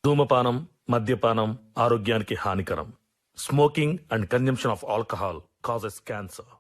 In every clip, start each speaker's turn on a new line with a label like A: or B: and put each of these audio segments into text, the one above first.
A: ధూమపానం, మద్యపానం ఆరోగ్యానికి హానికరం. Smoking and consumption of alcohol causes cancer.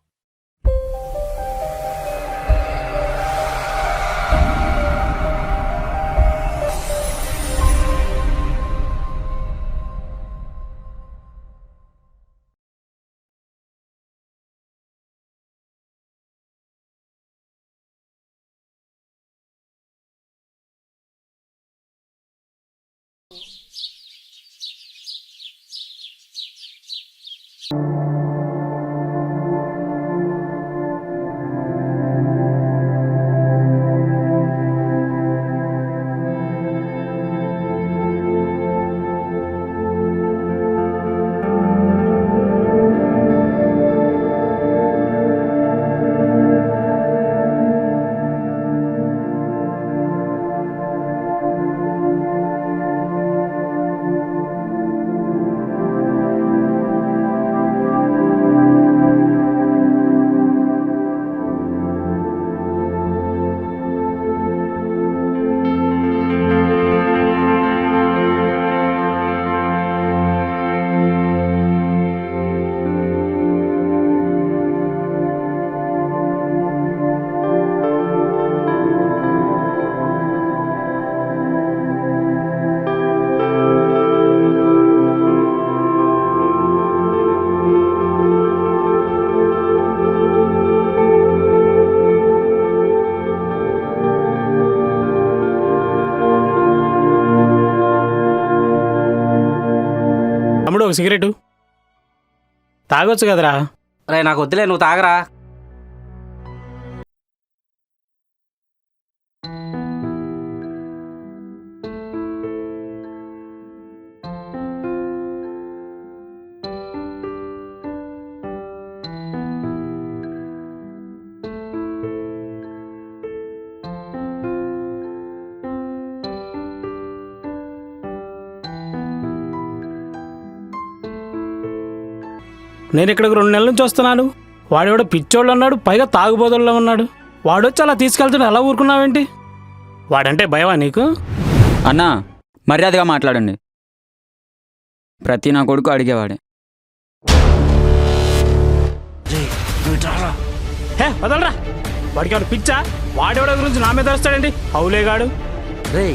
B: తమ్ముడు ఒక సిగరెట్ తాగొచ్చు కదరా.
C: రే నాకు వద్దులే, నువ్వు తాగరా.
B: నేను ఇక్కడికి 2 నెలల నుంచి వస్తున్నాను. వాడెవడో పిచ్చోళ్ళు అన్నాడు, పైగా తాగుబోతుల్లో ఉన్నాడు. వాడొచ్చి అలా తీసుకెళ్తాడు, అలా ఊరుకున్నావేంటి? వాడంటే భయమా నీకు?
D: అన్నా మర్యాదగా మాట్లాడండి. ప్రతి నా కొడుకు అడిగేవాడే.
B: హే వదలరా, వాడికి వాడు పిచ్చా? వాడెవడో గురించి నా మీద వస్తాడండి అవులేగాడు.
C: రే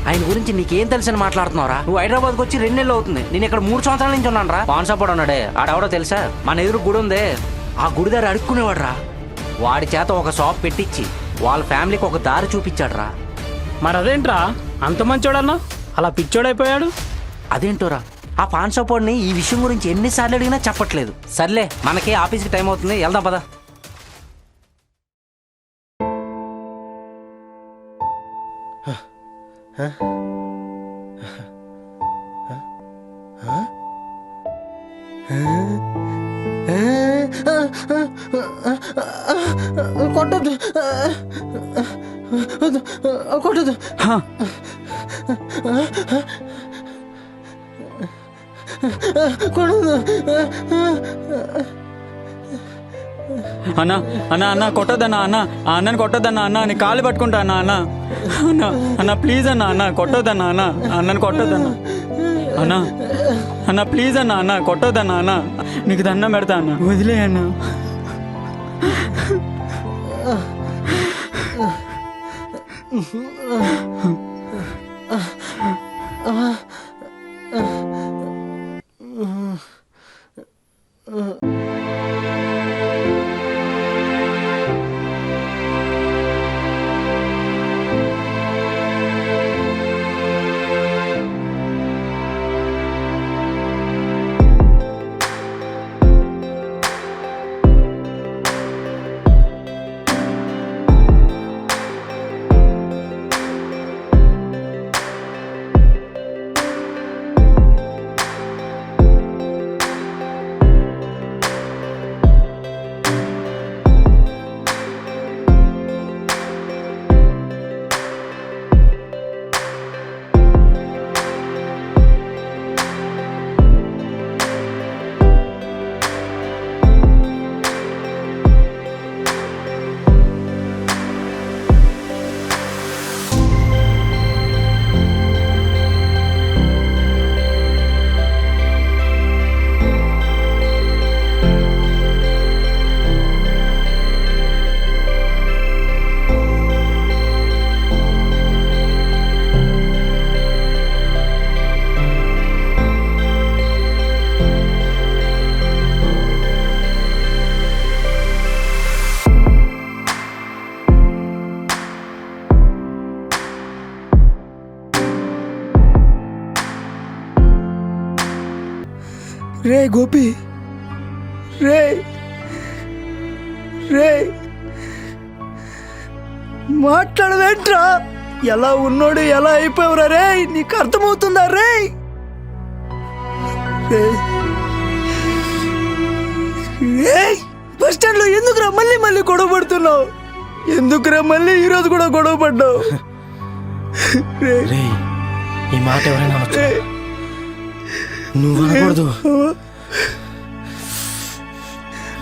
C: ఆయన గురించి నీకేం తెలుసని మాట్లాడుతున్నావురా? నువ్వు హైదరాబాద్కి వచ్చి 2 నెలలు అవుతుంది. నేను ఇక్కడ 3 సంవత్సరాల నుంచి ఉన్నాను రా. పాన్సాపడు ఉన్నాడే, ఆడెవడో తెలుసా? మన ఎదురు గుడి ఉందే, ఆ గుడి దారి అడుక్కునేవాడు రా. వాడి చేత ఒక షాప్ పెట్టించి వాళ్ళ ఫ్యామిలీకి ఒక దారి చూపించాడు రా.
B: మరి అదేంట్రా అంత మంచోడన్నా అలా పిచ్చోడైపోయాడు?
C: అదేంటోరా, ఆ పాన్సాపడిని ఈ విషయం గురించి ఎన్నిసార్లు అడిగినా చెప్పట్లేదు. సర్లే, మనకి ఆఫీస్కి టైం అవుతుంది, వెళ్దాం పదా.
E: కొట్టదు కొట్టదు. కొట్టదు.
D: అన్నా అన్నా అన్నా కొట్టొద్దన్నా. అన్న ఆ అన్నని కొట్టొద్దన్నా. అన్న నీ కాలు పట్టుకుంటా అన్నా. అన్న అన్న అన్న ప్లీజ్ అన్నా. అన్న కొట్టొద్దన్నా. అన్న అన్నని కొట్టొద్దన్నా. అన్నా అన్న ప్లీజ్ అన్నా. అన్న కొట్టొద్దన్నా. అన్న నీకు దండం పెడతా అన్న, వదిలే అన్నా.
E: రే గోపి, రే రే మాట్లాడవేంట్రా? ఎలా ఉన్నాడు, ఎలా అయిపోయావురా రే? నీకు అర్థమవుతుందా రే? బస్ స్టాండ్ లో ఎందుకురా మళ్ళీ మళ్ళీ గొడవ పడుతున్నావు? ఎందుకురా మళ్ళీ ఈరోజు కూడా గొడవ పడ్డావు?
F: ఈ మాట ఎవరైనా అనొచ్చు. నువ్వు అనకూడదు.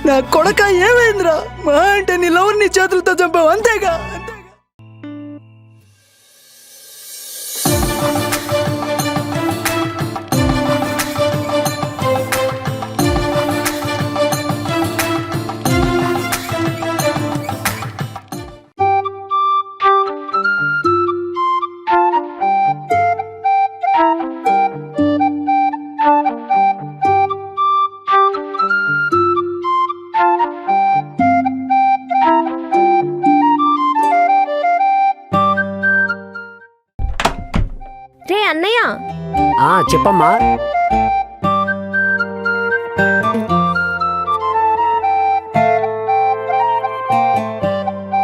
E: నా కొడక ఏమైందిరా? మా అంటే నీ లవర్ నీ చేతులతో చంపావు, అంతేగా?
G: రే అన్నయ్య,
F: చెప్పమ్మా.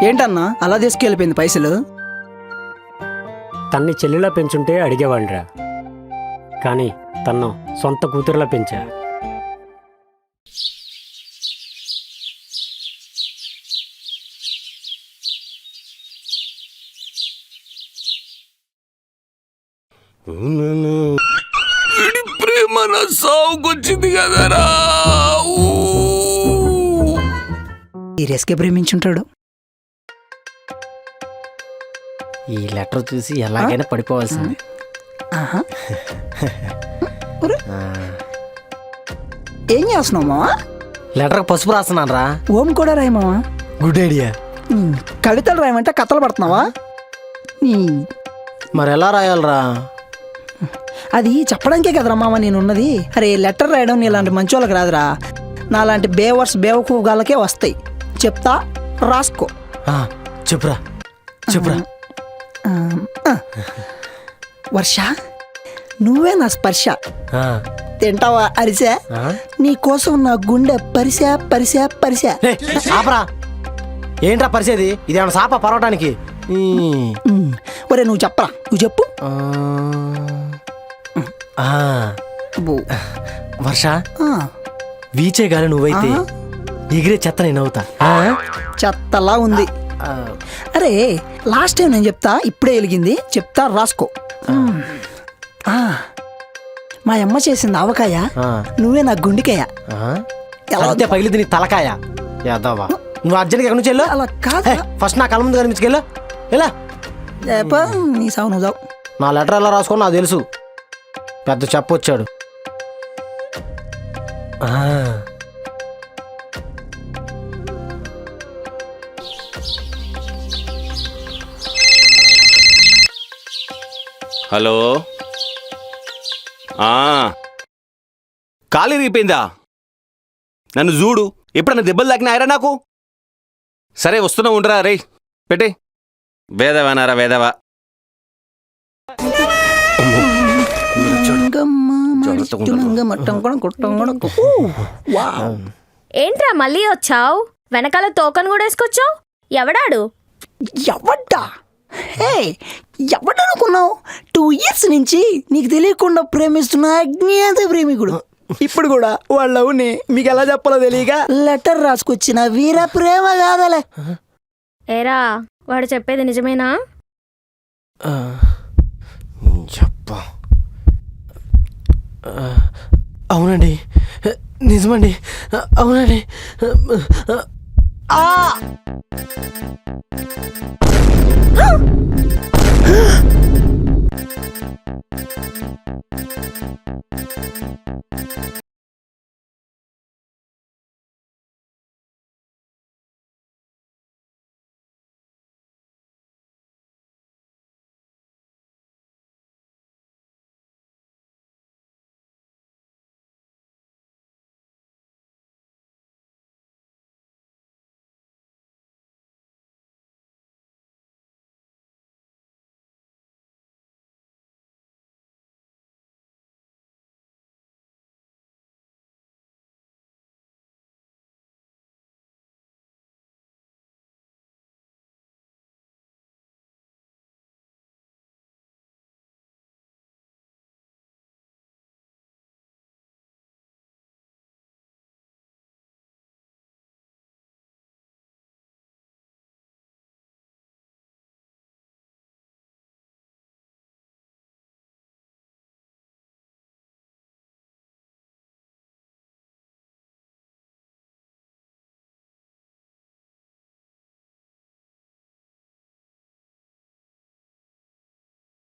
E: ఏంటన్నా అలా తీసుకెళ్ళిపోయింది పైసలు?
F: తన్ని చెల్లిలా పెంచుంటే అడిగేవాడిరా, కానీ తన్ను సొంత కూతురులా పెంచా.
B: ప్రేమ నా సాగుకొచ్చింది కదరా.
E: సీరియస్గా ప్రేమించుంటాడు.
F: ఈ లెటర్ చూసి ఎలాగైనా పడిపోవాల్సింది.
E: ఏం చేస్తున్నావు మావా?
F: లెటర్ పసుపు రాస్తున్నాను రా.
E: ఓం కూడా రాయి మావా.
F: Good idea.
E: కవితలు రాయమంటే కథలు పడుతున్నావా?
F: మరి ఎలా రాయాలరా?
E: అది చెప్పడానికే కదరా మామ నేనున్నది. అరే లెటర్ రాయడం నీలాంటి మంచి వాళ్ళకి రాదురా, నాలాంటి బేవర్స్ బేవకూ గాళ్ళకే వస్తాయి. చెప్తా, రాసుకో.
F: చెప్పురా చెప్పురా.
E: వర్ష, నువ్వే నా స్పర్శ. తింటావా అరిసా? నీ కోసం నా గుండె పరిసా పరిసా పరిసా.
F: ఆపరా. ఏంట్రా పరిసేది? ఇదేమన్నా సాప పరవటానికి?
E: ఒరే నువ్వు చెప్పరా, నువ్వు చెప్పు.
F: వర్ష, వీచే గాలి నువ్వైతే ఎగిరే చెత్త నేను అవుతా.
E: చెత్తలా ఉంది. అరే లాస్ట్ టైం నేను చెప్తా, ఇప్పుడే వెలిగింది. చెప్తా, రాసుకో. మా అమ్మ చేసింది ఆవకాయ, నువ్వే నా గుండెకాయ.
F: ఎలా పగిలింది నీ తలకాయ? యాదవా, నువ్వు అర్జెంట్గా ఎక్కడి నుంచి వెళ్ళు.
E: అలా కాదు,
F: ఫస్ట్ నా కళ్ళ ముందు కనిపించుకెళ్ళు. ఎలా
E: నీ సావు నువ్వు సావు.
F: నా లెటర్ ఎలా రాసుకో నాకు తెలుసు. పెద్ద చెప్పొచ్చాడు.
H: హలో, ఖాళీ రీపోయిందా? నన్ను చూడు, ఎప్పుడన్నా దెబ్బలు తాకినాయరా నాకు? సరే వస్తున్నా, ఉండరా రే. పెట్టే వేదవానారా వేదవా.
G: ఏంట్రా మళ్ళీ వచ్చావు? వెనకాల తోకను కూడా వేసుకొచ్చావు. ఎవడాడు?
E: ఎవడ్డా? హే, ఎవడనుకున్నావు? 2 years నుంచి నీకు తెలియకుండా ప్రేమిస్తున్న అజ్ఞాత ప్రేమికుడు. ఇప్పుడు కూడా వాళ్ళ లవ్ని మీకు ఎలా చెప్పాలో తెలియక లెటర్ రాసుకొచ్చిన వీర ప్రేమ కాదలే.
G: ఏరా, వాడు చెప్పేది నిజమేనా?
F: అవునండి, నిజమండి, అవునండి.